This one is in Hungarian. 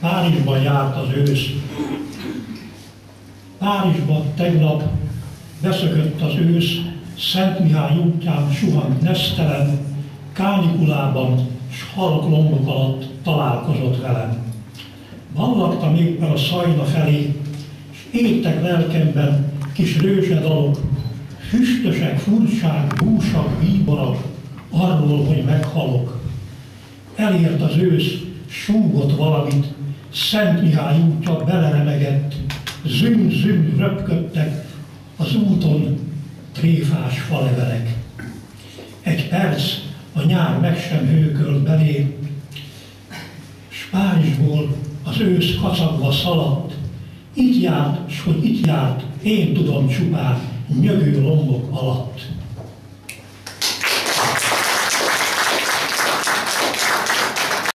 Párizsban járt az ősz. Párizsban tegnap beszökött az ősz, Szent Mihály útján suhant nesztelen, kánikulában s halak-lombok alatt találkozott velem. Ballagtam éppen a Szajna felé, s égtek lelkemben kis rőzsedalok, füstösek, furcsák, búsak, bíborak, arról, hogy meghalok. Elért az ősz, súgott valamit, Szent Mihály útja beleremegett, züm-züm röpködtek az úton tréfás falevelek. Egy perc a nyár meg sem hőkölt belé, s Párizsból az ősz kacagva szaladt. Itt járt, s hogy itt járt, én tudom csupán, nyögő lombok alatt.